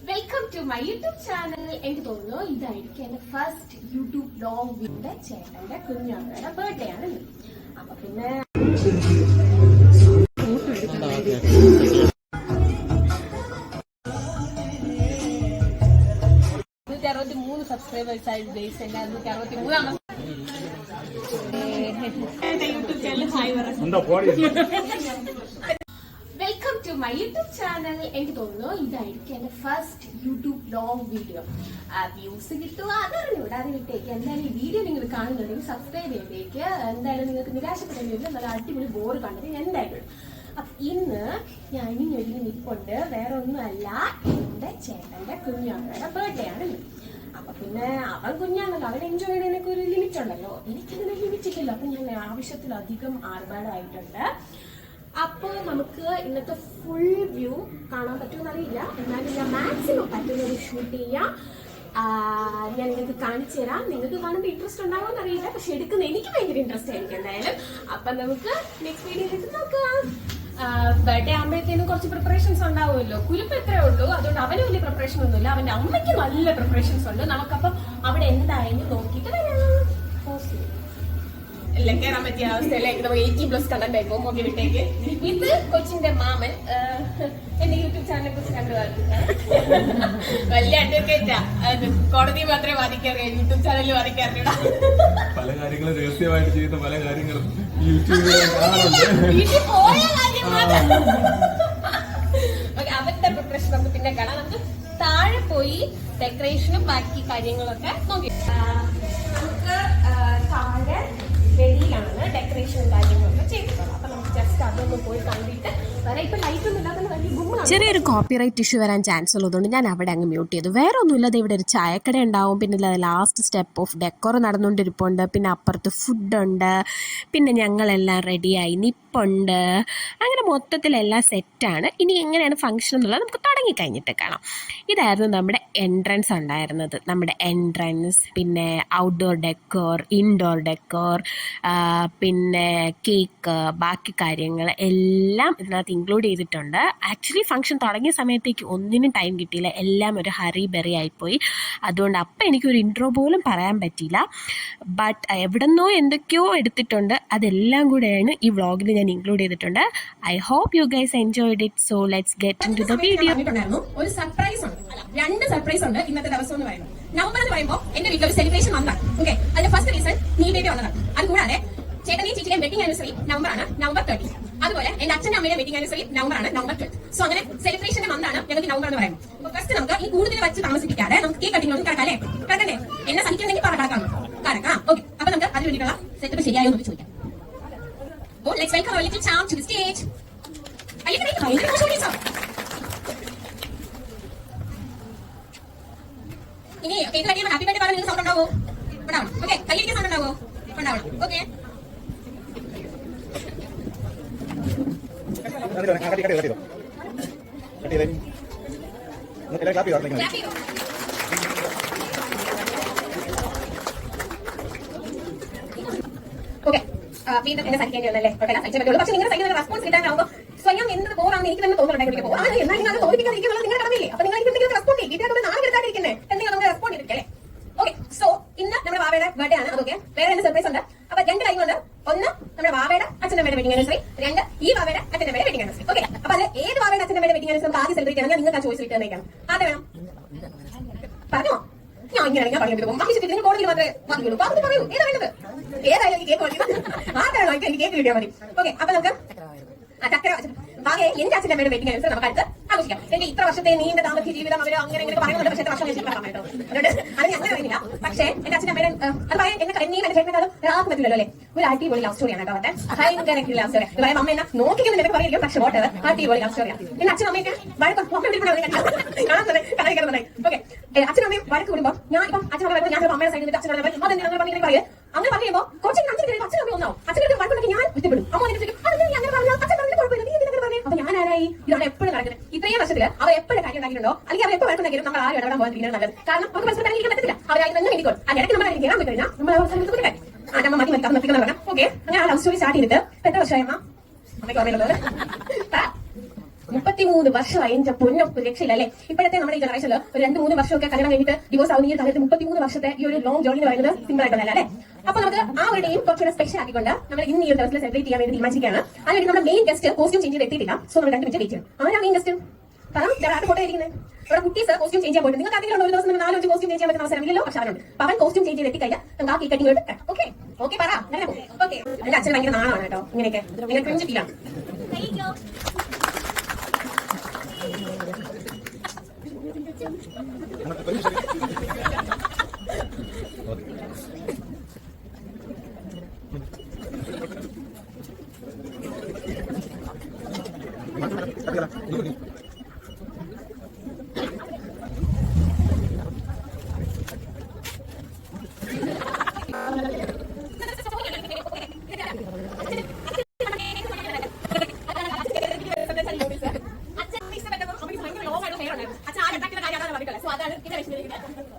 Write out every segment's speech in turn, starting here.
Welcome to my YouTube channel. എനിക്ക് തോന്നുന്നു ഇതായിരിക്കും എന്റെ ഫസ്റ്റ് യൂട്യൂബ് വ്ലോഗ്. വീടിന്റെ ചേട്ടന്റെ കുഞ്ഞമ്മയുടെ ബർത്ത്ഡേ ആണ്. അപ്പൊ പിന്നെ 163 സബ്സ്ക്രൈബേഴ്സ് ആയിട്ട് ബേസ് ഉണ്ട്. 163 YouTube channel hi welcome to my YouTube channel. എനിക്ക് തോന്നുന്നു ഇതായിരിക്കും എന്റെ first YouTube vlog video. Views കിട്ടുക അതറിഞ്ഞൂടെ, അത് വിട്ടേക്ക്. എന്തായാലും ഈ വീഡിയോ നിങ്ങൾ കാണുന്നുണ്ടെങ്കിൽ സബ്സ്ക്രൈബ് ചെയ്തേക്ക്. എന്തായാലും നിങ്ങൾക്ക് നിരാശപ്പെടേണ്ടി നല്ല അടിപൊളി ബോർഡ് കണ്ടിട്ട് എന്തായാലും. അപ്പൊ ഇന്ന് ഞാൻ ഇനി ഒരുങ്ങി നിൽപ്പുണ്ട്. വേറെ ഒന്നുമല്ല, എന്റെ ചേട്ടന്റെ കുഞ്ഞമ്മയുടെ ബർത്ത്ഡേ ആണ്. അപ്പൊ പിന്നെ അവൻ കുഞ്ഞാണല്ലോ, അവൻ എൻജോയ് ചെയ്യുന്നതിനൊക്കെ ഒരു ലിമിറ്റ് ഉണ്ടല്ലോ. എനിക്കതിന് ലിമിറ്റ് ഇല്ലല്ലോ. അപ്പൊ ഞാൻ ആവശ്യത്തിലധികം ആർഭാടമായിട്ടുണ്ട്. അപ്പൊ നമുക്ക് ഇന്നത്തെ ഫുൾ വ്യൂ കാണാൻ പറ്റുമെന്ന് അറിയില്ല, എന്നാലും ഞാൻ മാക്സിമം പറ്റുന്നത് ഷൂട്ട് ചെയ്യാം. ഞാൻ നിങ്ങൾക്ക് കാണിച്ചു തരാം. നിങ്ങൾക്ക് കാണുമ്പോൾ ഇൻട്രസ്റ്റ് ഉണ്ടാവുമെന്ന് അറിയില്ല, പക്ഷെ എടുക്കുന്ന എനിക്ക് ഭയങ്കര ഇൻട്രസ്റ്റ് ആയിരിക്കും എന്തായാലും. അപ്പൊ നമുക്ക് നെക്സ്റ്റ് വീഡിയോയിലേക്ക് നോക്കാം. ബർത്ത്ഡേ ആകുമ്പോഴത്തേനും കുറച്ച് പ്രിപ്പറേഷൻസ് ഉണ്ടാവുമല്ലോ. കുരുപ്പ് എത്രയേ ഉള്ളൂ, അതുകൊണ്ട് അവന് വലിയ പ്രിപ്പറേഷൻ ഒന്നുമില്ല. അവന്റെ അമ്മയ്ക്ക് നല്ല പ്രിപ്പറേഷൻസ് ഉണ്ട്. നമുക്കപ്പം അവിടെ എന്തായാലും നോക്കിയിട്ട് വരാം. എല്ലാം കയറാൻ പറ്റിയ അവസ്ഥയിലേക്ക് നമുക്ക് 80+ കണ്ടന്റ് ആയിപ്പോ മോക്കി വിട്ടേക്ക്. ഇത് കൊച്ചിന്റെ മാമൻ എന്റെ യൂട്യൂബ് ചാനലിനെ കുറിച്ച് വലിയ അഡ്വക്കേറ്റാ. കോടതി മാത്രമേ വാദിക്കാറില്ല, യൂട്യൂബ് ചാനലിൽ വാദിക്കാറില്ല. പല കാര്യങ്ങളും രഹസ്യമായിട്ട് ചെയ്യുന്ന പല കാര്യങ്ങളും യൂട്യൂബിൽ വീട്ടിൽ പോയ കാര്യം അവരുടെ പ്രിപ്പറേഷൻ നമുക്ക് പിന്നെ കാണാം. നമുക്ക് താഴെ പോയി ഡെക്കറേഷനും ബാക്കി കാര്യങ്ങളൊക്കെ നോക്കി. നമുക്ക് താഴെ വെളിയിലാണ് ഡെക്കറേഷനും കാര്യങ്ങളൊക്കെ ചെയ്തിട്ടുള്ളത്. അപ്പൊ നമുക്ക് ജസ്റ്റ് അതൊന്ന് പോയി കണ്ടിട്ട് വരാം. ഇപ്പൊ ലൈറ്റ് ഒന്നും ഇല്ലാതെ വലിയ ഗുമ്മാണ്. ചെറിയൊരു കോപ്പിറൈറ്റ് ഇഷ്യൂ വരാൻ ചാൻസ് ഉള്ളതുകൊണ്ട് ഞാൻ അവിടെ അങ്ങ് മ്യൂട്ട് ചെയ്തു. വേറെ ഒന്നുമില്ലാതെ ഇവിടെ ഒരു ചായക്കട ഉണ്ടാവും, പിന്നെ ലാസ്റ്റ് സ്റ്റെപ്പ് ഓഫ് ഡെക്കോർ നടന്നുകൊണ്ടിരിപ്പുണ്ട്, പിന്നെ അപ്പുറത്ത് ഫുഡുണ്ട്, പിന്നെ ഞങ്ങളെല്ലാം റെഡിയായി നിപ്പുണ്ട്. അങ്ങനെ മൊത്തത്തിലെല്ലാം സെറ്റാണ്. ഇനി എങ്ങനെയാണ് ഫംഗ്ഷൻ എന്നുള്ളത് നമുക്ക് തുടങ്ങിക്കഴിഞ്ഞിട്ട് കാണാം. ഇതായിരുന്നു നമ്മുടെ എൻട്രൻസ് ഉണ്ടായിരുന്നത്. നമ്മുടെ എൻട്രൻസ്, പിന്നെ ഔട്ട്ഡോർ ഡെക്കോർ, ഇൻഡോർ ഡെക്കോർ, പിന്നെ കേക്ക്, ബാക്കി കാര്യങ്ങൾ എല്ലാം ഇതിനകത്ത് ഇൻക്ലൂഡ് ചെയ്തിട്ടുണ്ട്. ആക്ച്വലി ഫംഗ്ഷൻ തുടങ്ങിയ സമയത്തേക്ക് ഒന്നിനും ടൈം കിട്ടിയില്ല, എല്ലാം ഒരു ഹറി ബെറി ആയിപ്പോയി. അതുകൊണ്ട് അപ്പം എനിക്കൊരു ഇൻട്രോ പോലും പറയാൻ പറ്റിയില്ല. ബട്ട് എവിടെന്നോ എന്തൊക്കെയോ എടുത്തിട്ടുണ്ട്, അതെല്ലാം കൂടെയാണ് ഈ വ്ളോഗിൽ ഞാൻ ഇൻക്ലൂഡ് ചെയ്തിട്ടുണ്ട്. I hope you guys enjoyed it. So let's get into the video. ഒരു സർപ്രൈസ് ഉണ്ട്, രണ്ട് സർപ്രൈസ് ഉണ്ട് ഇന്നത്തെ ദിവസം എന്ന് പറയുന്നത്. നവംബർ എന്ന് പറയുമ്പോൾ എന്റെ വീട്ടിൽ ഒരു സെലിബ്രേഷൻ വന്നതാണ്. ഓക്കെ, അതിന്റെ ഫസ്റ്റ് റീസൺ നീ ബേബി വന്നതാണ്. അതുകൂടാതെ ചേട്ടനെയും ചേച്ചിയുടെയും വെഡിങ് ആനിവേഴ്സറി നവംബർ ആണ്, November 30. അതുപോലെ എന്റെ അച്ഛന്റെ അമ്മയുടെ വെഡിങ് ആനിവേഴ്സറി നവംബർ ആണ്, November 12. സോ അങ്ങനെ സെലിബ്രേഷന്റെ മന്താണ് ഞങ്ങൾക്ക് നവംബർ എന്ന് പറയുന്നത്. അപ്പൊ ഫസ്റ്റ് നമുക്ക് ഈ കൂടുതൽ വെച്ച് താമസിപ്പിക്കാതെ നമുക്ക് കേക്ക് കട്ടിങ് കിടക്കാല്ലേ, കിടക്കണ്ടേ? എന്നെ സഹിക്കുന്നെങ്കിൽ കിടക്കാം. ഓക്കെ, അപ്പൊ നമുക്ക് അതിന് വേണ്ടിയിട്ടുള്ള സെറ്റപ്പ് ശരിയായോ എന്ന് ചോദിക്കാം. Oh let's welcome our little charm to the stage. ഇനി കേക്ക് കട്ടിയുമ്പോൾ ഹാപ്പി ബർത്ത്ഡേ പറഞ്ഞ സൗണ്ട് ഉണ്ടാവോ? ഉണ്ടാവണം. ഓക്കെ, കയ്യിലേക്ക് സൗണ്ട് ഉണ്ടാവോ? ഉണ്ടാവണം. Okay, okay. വീണ്ടും എന്നെ സഹിക്കേണ്ടിയല്ലേ? പറ്റുള്ളൂ. പക്ഷെ നിങ്ങളുടെ സൈഡിൽ റെസ്പോൺസ് കിട്ടാനാവുമ്പോൾ സ്വയം എന്ത് പോറാണെന്ന് എനിക്ക് തന്നെ തോന്നുന്നുണ്ടെങ്കിൽ എന്നാൽ നിങ്ങൾ തോന്നിപ്പിക്കാതിരിക്കുമ്പോൾ നിങ്ങൾ കടന്നില്ലേ? അപ്പൊ നിങ്ങൾ എന്തെങ്കിലും റെസ്പോണ്ട് ചെയ്യും. വീട്ടിൽ നാളെ എടുക്കാതിരിക്കുന്നേ എന്തെങ്കിലും നമുക്ക് റെസ്പോണ്ട് ചെയ്തിരിക്കല്ലേ? ഓക്കെ, സോ ഇന്ന് നമ്മുടെ വാവയുടെ ബർത്ത്ഡേ ആണ്. അതൊക്കെ വേറെ രണ്ട് സർപ്രൈസ് ഉണ്ട്. അപ്പൊ രണ്ട് കാര്യങ്ങളുണ്ട്. ഒന്ന് നമ്മുടെ വാവയുടെ അച്ഛൻ്റെ അമ്മയുടെ വെഡിങ് ആനിവേഴ്സറി, രണ്ട് ഈ വാവയുടെ അച്ഛൻ്റെ അമ്മയുടെ വെഡിങ് ആനിവേഴ്സറി. ഓക്കെ, അപ്പൊ അത് ഏത് വാവയുടെ അച്ഛൻ്റെ അമ്മയുടെ വെഡിങ് ആനിവേഴ്സറി നമുക്ക് ആദ്യം സെലിബ്രേറ്റ് ചെയ്യണം? നിങ്ങൾക്ക് ആ ചോയ്സ് കിട്ടുന്നേക്കാണ്. ആദ്യം വേണം പറഞ്ഞോ? ഞാൻ ഇങ്ങനെ പറഞ്ഞു നിങ്ങൾ കോടതിയിൽ മാത്രമേ വാങ്ങിയുള്ളൂ. അത് പറയൂ, ഏതാ വേണ്ടത്? ഏതായാലും കേക്ക് വാങ്ങി ആരാണോ എനിക്ക് കേക്ക് കിട്ടിയാൽ മതി. ഓക്കെ, അപ്പൊ നമുക്ക് ചക്കര ഭാഗ്യ എന്റെ അച്ഛൻ്റെ അമ്മയുടെ വെഡിങ് ആനിവേഴ്സറി നമുക്ക് അടുത്ത് ആഘോഷിക്കാം. എന്റെ ഇത്ര വർഷത്തെ നീണ്ട ദാമ്പത്യ ജീവിതം അവർ അങ്ങനെ അങ്ങനെ പറയുന്നുണ്ട്. പക്ഷേ വർഷം കേട്ടോ, അതുകൊണ്ട് അത് അങ്ങനെ പറയുന്നില്ല. പക്ഷേ എന്റെ അച്ഛൻ്റെ അമ്മയുടെ അത് പറയാൻ എന്നെ എന്നെയും എന്റെ ചേട്ടനെക്കാളും ആർക്കും പറ്റില്ലല്ലോ അല്ലേ? ഒരു അടിപൊളി ലവ് സ്റ്റോറിയാണ് കേട്ടോ. അവരുടെ ഭയങ്കര ലവ് സ്റ്റോറി. പറയാം അമ്മ എന്നെ നോക്കിക്കുമ്പോൾ നിനക്ക് പറയില്ല, പക്ഷെ വോട്ട് അടിപൊളി ലവ് സ്റ്റോറിയാണ്. എന്റെ അച്ഛനും അമ്മയൊക്കെ വഴക്കം ഓക്കെ, അച്ഛനും അമ്മയും വഴക്ക് കൂടുമ്പോൾ ഞാൻ ഇപ്പം അച്ഛൻ പറയുമ്പോൾ ഞാൻ അമ്മയുടെ സൈഡിൽ അച്ഛൻ അതെന്താണ് പറഞ്ഞു പറയും. അങ്ങനെ പറയുമ്പോൾ കുറച്ച് അച്ഛൻ അമ്മ ഒന്നാവും. അച്ഛൻ്റെ വഴക്കുണ്ടെങ്കിൽ ഞാൻ ഒറ്റപ്പെടും. അമ്മ അങ്ങനെ പറഞ്ഞു അച്ഛൻ പറഞ്ഞ കുഴപ്പമില്ല, നീ എന്തിനൊക്കെ പറഞ്ഞു. അപ്പൊ ഞാൻ ആരായി? ഇതാണ് എപ്പോഴും നടക്കുന്നത്. ഇത്രയും വർഷത്തില് അവർ എപ്പോഴും കാര്യം ഉണ്ടാക്കിയിട്ടുണ്ടോ, അല്ലെങ്കിൽ അവർ എപ്പോൾ വഴക്കുണ്ടെങ്കിലും നമ്മൾ ആരും ഇടപെടാൻ പോകാൻ നല്ലത്. കാരണം നമുക്ക് മനസ്സിൽ ഇരിക്കാൻ പറ്റില്ല. അവരായി തന്നെ വേണ്ടിക്കോളും. ആ ഇടയ്ക്ക് നമ്മൾ കയറാൻ പോയി കഴിഞ്ഞാൽ നമ്മൾ അമ്മ മതി മതി നിർത്തിക്കണം പറഞ്ഞു. ഓക്കെ, അങ്ങനെ ആ ലവ് സ്റ്റോറി സ്റ്റാർട്ട് ചെയ്തിട്ട് എത്ര വർഷമായി അമ്മ? അമ്മയ്ക്ക് ഓർമ്മയുള്ളത് 33 വർഷമായി എന്റെ പൊന്നും രക്ഷയില്ല അല്ലേ. ഇപ്പോഴത്തെ നമ്മുടെ ഈ ജനറേഷനിൽ ഒരു 2-3 വർഷമൊക്കെ കല്യാണം കഴിഞ്ഞിട്ട് ഡിവോഴ്സ് ആവുന്ന ഈ കാലത്ത് 33 വർഷത്തെ ഈ ഒരു ലോങ് ജേർണി എന്ന് പറയുന്നത് സിമ്പിൾ ആയിട്ടല്ല അല്ലേ. അപ്പൊ നമുക്ക് ആ ഒരു ഡേയും കുറച്ചുകൂടെ സ്പെഷ്യൽ ആക്കിക്കൊണ്ട് നമ്മൾ ഇന്ന് ഈ ഒരു ദിവസത്തിൽ സെലിബ്രേറ്റ് ചെയ്യാൻ വേണ്ടി തീരുമാനിക്കുകയാണ്. അതിനുവേണ്ടി നമ്മുടെ മെയിൻ ഗസ്റ്റ് കോസ്റ്റ്യൂം ചേഞ്ച് ചെയ്ത് എത്തിയിട്ടില്ല. സോ നമ്മൾ 2 മിനിറ്റ് വെയിറ്റ് ചെയ്യണം. ആരാ മെയിൻ ഗസ്റ്റ്? കാരണം ഫോട്ടോ ഇരിക്കുന്നത് ഇവിടെ കുട്ടീസ് കോസ്റ്റ്യൂം ചേഞ്ച് ചെയ്യാൻ പോയിട്ട് നിങ്ങൾക്ക് ആരെങ്കിലും ഒരു ദിവസം 4-5 കോസ്റ്റ്യൂം ചേഞ്ച് ചെയ്യാൻ പറ്റുന്ന അവസരം ഇല്ലല്ലോ. പക്ഷെ അവരുണ്ട്. അപ്പൊ അവൻ കോസ്റ്റ്യൂം ചേഞ്ച് ചെയ്ത് എത്തിക്കഴിഞ്ഞാൽ നമുക്ക് ആ കേക്ക് കട്ടിങ് ഓക്കെ ഓക്കെ പറ ഓക്കെ. എന്റെ അച്ഛൻ ഭയങ്കര നാളാണ് കേട്ടോ ഇങ്ങനെയൊക്കെ ഇങ്ങനെ ക്രിഞ്ചിട്ടില്ല.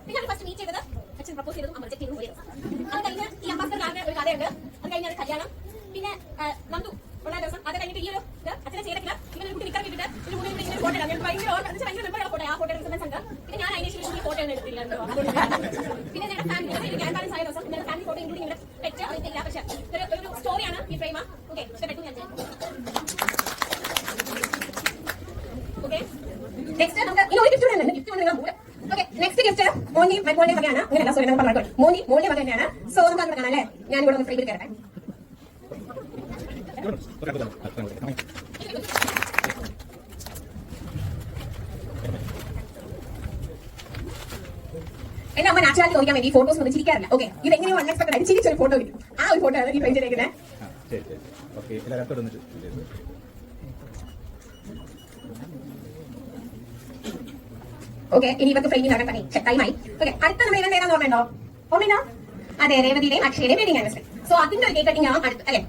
പിന്നെ ഫസ്റ്റ് മീറ്റ് ചെയ്തത് അച്ഛൻ പ്രപ്പോസ് ചെയ്തതും അമ്മ റിജക്ട് ചെയ്തതും അത് കഴിഞ്ഞ് ഈ അംബാസഡർ ഒരു കഥയുണ്ട്. അത് കഴിഞ്ഞ കല്യാണം. പിന്നെ നന്ദു ഉള്ള ദിവസം അത് കഴിഞ്ഞിട്ട് ഈ ഒരു അച്ഛനെ ചെയ്തിട്ടില്ല. ഇങ്ങനെ കുട്ടി നിൽക്കാൻ കിട്ടിട്ട് ഒരു 3 മിനിറ്റ് ഇങ്ങനെ ഫോട്ടോ ഇടാം. ഞാൻ ഭയങ്കര ഫോട്ടോ ആ ഫോട്ടോ എടുക്കുന്ന സംഘം. പിന്നെ ഞാൻ അതിന് ശേഷം ഈ ഫോട്ടോ ഒന്നും എടുത്തില്ല. പിന്നെ ഞങ്ങളുടെ ഫാമിലി ഗ്രാൻഡ് പാരൻസ് ആയ ദിവസം ഞങ്ങളുടെ ഫാമിലി ഫോട്ടോ ഇൻക്ലൂഡിംഗ് ഇവിടെ പെറ്റ് അറിയത്തില്ല. പക്ഷേ ഒരു സ്റ്റോറിയാണ് ഈ ഫ്രെയിം. ഓക്കെ ഇഷ്ടപ്പെട്ടു ഞാൻ. ഓക്കെ നെക്സ്റ്റ് നമുക്ക് ഇനി ഒരു ഗിഫ്റ്റ് ഉണ്ട്. ഗിഫ്റ്റ് നിങ്ങൾ ഓക്കെ നെക്സ്റ്റ് ഗിഫ്റ്റ് മോന്റെ വകയാണ്. അങ്ങനെയല്ല സോറി നമ്മൾ പറഞ്ഞു മോന്റെ വക തന്നെയാണ്. സോ നമുക്ക് അങ്ങനെ കാണാം അല്ലേ. ഞാൻ ഇവിടെ ഒന്ന് ഫ്രെയിമിൽ കയറട്ടെ. എന്റെ അമ്മ നാച്ചുറാലിറ്റി നോക്കാൻ വേണ്ടി ഫോട്ടോസ് ഒന്നും ചിരിക്കാറില്ല. ഓക്കെ ഇത് എങ്ങനെയോ അൺഎക്സ്പെക്ടഡ് ആയിട്ട് ചിരിച്ചൊരു ഫോട്ടോ കിട്ടും. ആ ഒരു ഫോട്ടോ ആണ് ഈ ഫ്രെയിം ചെയ്തേക്കുന്നത്. ഓക്കെ ഇനി ഇവർക്ക് ഫ്രെയിമിംഗ് ആകാൻ ടൈമായി. ഓക്കെ അടുത്ത നമ്മൾ ഇവന്റ് ഏതാന്ന് ഓർമ്മയുണ്ടോ? ഓർമ്മയില്ല? അതെ രേവതിയുടെയും അക്ഷയുടെയും വെഡിങ് ആനിവേഴ്സറി. സോ അതിന്റെ ഒരു കേക്ക് കട്ടിംഗ് ആണ് അടുത്ത് അല്ലെ.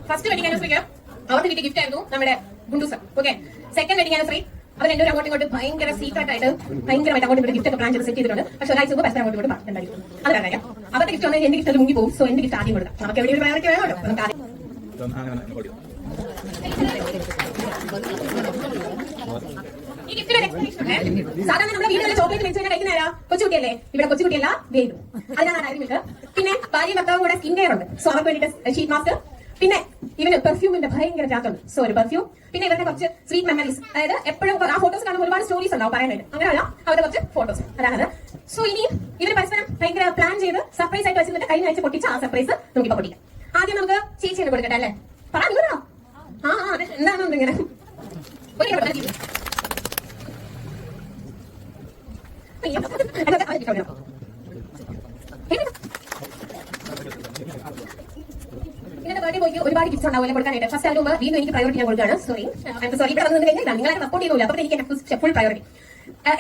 ഫസ്റ്റ് വെഡിങ് ആനിവേഴ്സറിക്ക് അവർക്ക് കിട്ടിയ ഗിഫ്റ്റ് ആയിരുന്നു നമ്മുടെ ഗുണ്ടൂസ്. ഓക്കെ സെക്കൻഡ് വെഡിങ് ആനിവേഴ്സറി അവർ രണ്ടുപേരും അങ്ങോട്ടും ഇങ്ങോട്ട് ഭയങ്കര സീക്രട്ട് ആയിട്ട് ഭയങ്കരമായിട്ട് അങ്ങോട്ട് ഇവിടെ ഗിഫ്റ്റ് ഒക്കെ പ്ലാൻ ചെയ്ത് സെറ്റ് ചെയ്തിട്ടുണ്ട്. പക്ഷെ ഒരാഴ്ച മുമ്പ് പരസ്പരം അങ്ങോട്ട് ഇങ്ങോട്ട് പറഞ്ഞിട്ടുണ്ടായിരിക്കും. അത് കാര്യം അവരുടെ ഗിഫ്റ്റ് വന്നാൽ എന്റെ ഗിഫ്റ്റ് മുങ്ങി പോകും. സോ എന്റെ ഗിഫ്റ്റ് ആദ്യം കൊടുക്കാം. നമുക്ക് എവിടെ ഒരു പ്രയോറിറ്റി വേണമല്ലോ. നമുക്ക് ആദ്യം ഈ ഗിഫ്റ്റിന്റെ സാധാരണ നമ്മുടെ വീട്ടിലെ ചോക്ലേറ്റ് മേടിച്ചു കഴിഞ്ഞാൽ കഴിക്കുന്ന ആരാ? കൊച്ചുകുട്ടിയല്ലേ. ഇവിടെ കൊച്ചുകുട്ടിയല്ല വേദു. അതിനാണ് ഡയറി മിൽക്ക്. പിന്നെ ഭാര്യയും ഭർത്താവും കൂടെ സ്കിൻ കെയർ ഉണ്ട്. സോ അവർക്ക് വേണ്ടിയിട്ട് ഷീറ്റ് മാസ്ക്. പിന്നെ ഇവന് പെർഫ്യൂമിന്റെ ഭയങ്കര ചാത്തുണ്ട്. സോ ഒരു പെർഫ്യൂം. പിന്നെ ഇവരുടെ കുറച്ച് സ്വീറ്റ് മെമ്മറീസ്. അതായത് എപ്പോഴും ആ ഫോട്ടോസ് കാണുമ്പോൾ ഒരുപാട് സ്റ്റോറീസ് ഉണ്ടാവും പറയാനായിട്ട്. അങ്ങനെയല്ല അവരുടെ കുറച്ച് ഫോട്ടോസ് അതാണത്. സോ ഇനി ഇവര് പരസ്പരം ഭയങ്കര പ്ലാൻ ചെയ്ത് സർപ്രൈസ് ആയിട്ട് വെച്ചിട്ട് കഴിഞ്ഞ ആഴ്ച പൊട്ടിച്ച ആ സർപ്രൈസ് നമുക്കിപ്പോ പൊട്ടിക്കാം. ആദ്യം നമുക്ക് ചേച്ചിയെ കൊടുക്കട്ടെ അല്ലേ. പറഞ്ഞോ ആ അതെ എന്താണെന്ന് ഇങ്ങനെ ഇന്നത്തെ ബർത്ത്ഡേ ബോയ്ക്ക് ഒരുപാട് ഗിഫ്റ്റ് ഉണ്ടാവില്ല കൊടുക്കാനായിട്ട്. ഫസ്റ്റ് അതിന് മുമ്പ് വീണ്ടും എനിക്ക് പ്രയോറിറ്റി ഞാൻ കൊടുക്കുകയാണ്. സോറി ഇവിടെ വന്നു കഴിഞ്ഞാൽ നിങ്ങളെ സപ്പോർട്ട് ചെയ്യുന്നില്ല. അപ്പൊ എനിക്ക് ഫുൾ പ്രയോറിറ്റി.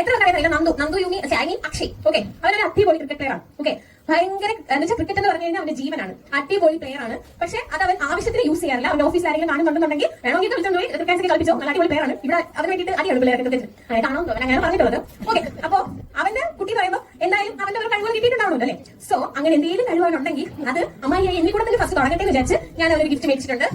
എത്ര അറിയാം നന്ദു യൂമി ഐ മീൻ അക്ഷയ്. ഓക്കെ അവരൊരു അടിപൊളി ക്രിക്കറ്റ് പ്ലെയർ ആണ്. ഓക്കെ ഭയങ്കര എന്ന് വെച്ചാൽ ക്രിക്കറ്റ് എന്ന് പറഞ്ഞു കഴിഞ്ഞാൽ അവന്റെ ജീവനാണ്. അടിപൊളി പ്ലെയർ ആണ്. പക്ഷെ അത് അവൻ ആവശ്യത്തിന് യൂസ് ചെയ്യാറില്ല. അവന്റെ ഓഫീസിൽ ആരെങ്കിലും കാണുന്നുണ്ടെന്നുണ്ടെങ്കിൽ വേണമെങ്കിൽ വിളിച്ചോണ്ട് ക്രിക്കറ്റ് കളിപ്പിച്ചോ. നല്ല അടിപൊളി പ്ലെയർ ആണ്. ഇവിടെ അതിന് വേണ്ടിയിട്ട് അടിയാണ് പ്ലെയർ ക്രിക്കറ്റ് കാണോ അങ്ങനെ പറഞ്ഞിട്ടുള്ളത്. ഓക്കെ അപ്പൊ അവന്റെ കുട്ടി പറയുമ്പോൾ എന്തായാലും അവന്റെ ഒരു കഴിവുകൾ കിട്ടിയിട്ടുണ്ടാവുമല്ലോ അല്ലേ. സോ അങ്ങനെ എന്തെങ്കിലും കഴിവുകളുണ്ടെങ്കിൽ അത് അമ്മായി എന്നെ കൂടെ തന്നെ ഫസ്റ്റ് തുടങ്ങട്ടെ എന്ന് വിചാരിച്ച് ഞാൻ അവരൊരു ഗിഫ്റ്റ് മേടിച്ചിട്ടുണ്ട്.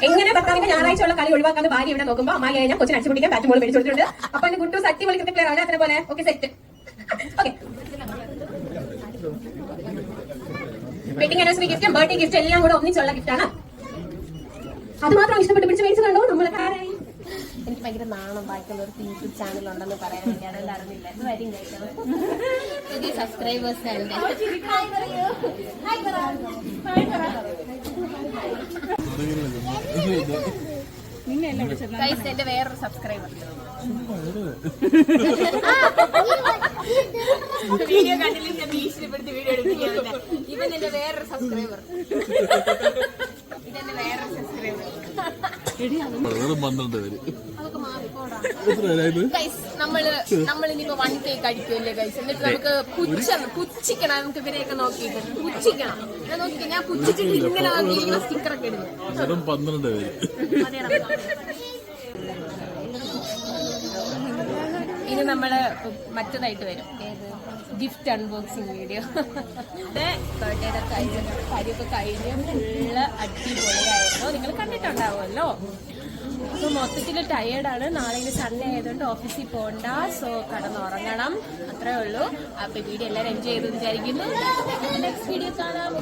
എങ്ങനെ ഭർത്താവിന്റെ ഞായറാഴ്ചയുള്ള കളി ഒഴിവാക്കാന്ന് ഭാര്യ ഇവിടെ നോക്കുമ്പോൾ അമ്മായി ഞാൻ കൊച്ചിന് അടിച്ചു പിടിക്കാൻ ബാറ്റ് ബോൾ മേടിച്ചു കൊടുത്തിട്ടുണ്ട്. അപ്പൊ എന്റെ ഗുഡ്ഡൂസ് അടിപൊളി ക്രിക്കറ്റ് പ്ലെയർ ആണ്. അതിനെ പോലെ okay set. Okay wedding anniversary ഗിഫ്റ്റും ബർത്ത്ഡേ ഗിഫ്റ്റ് എല്ലാം കൂടെ ഒന്നിച്ചുള്ള ഗിഫ്റ്റ് ആണ്. അത് മാത്രം ഇഷ്ടപ്പെട്ട് പിടിച്ച് മേടിച്ചതുണ്ടോ നമ്മളെ കാര്യം. എനിക്ക് ഭയങ്കര നാണം വായിക്കുന്ന ഒരു യൂട്യൂബ് ചാനൽ ഉണ്ടെന്ന് പറയാൻ വേണ്ടിയാണ്. എല്ലാം അറിഞ്ഞില്ല. ഇത് വരും കഴിക്കണം. പുതിയ സബ്സ്ക്രൈബേഴ്സ് ഉണ്ട്. എന്റെ വേറൊരു സബ്സ്ക്രൈബർ വീഡിയോ കണ്ടില്ല. ഭീഷണിപ്പെടുത്തി വീഡിയോ എടുപ്പിക്കാൻ ഇവൻ എന്റെ വേറൊരു സബ്സ്ക്രൈബർ. ഇതെന്റെ വേറൊരു സബ്സ്ക്രൈബർ. അതൊക്കെ മാറിപ്പോടാ. നമ്മളിനിപ്പോ 1K കഴിക്കുമല്ലേ ഗൈസ്. എന്നിട്ട് നമുക്ക് പുച്ഛിക്കണം. നമുക്ക് ഇവരെയൊക്കെ നോക്കിയിട്ട് പുച്ഛിക്കണം. ഞാൻ പുച്ഛിച്ചിട്ട് ഇങ്ങനെ നോക്കിയിരിക്കുന്ന സ്റ്റിക്കറൊക്കെ ഇടുന്നു. 12 പേര്. ഇത് നമ്മള് മറ്റേതായിട്ട് വരും. Gift unboxing video. ബർത്ത്ഡേയുടെ കാര്യമൊക്കെ കഴിഞ്ഞ് ഫുള്ള് അടിപൊളിയായിരുന്നു. നിങ്ങൾ കണ്ടിട്ടുണ്ടാവുമല്ലോ. സോ മൊത്തത്തിൽ ടയേർഡാണ്. നാളെ ഇനി സൺഡേ ആയതുകൊണ്ട് ഓഫീസിൽ പോകണ്ട. സോ കടന്നുറങ്ങണം. അത്രേ ഉള്ളൂ. അപ്പൊ വീഡിയോ എല്ലാവരും എൻജോയ് ചെയ്ത് വിചാരിക്കുന്നു. നെക്സ്റ്റ് വീഡിയോ കാണാം.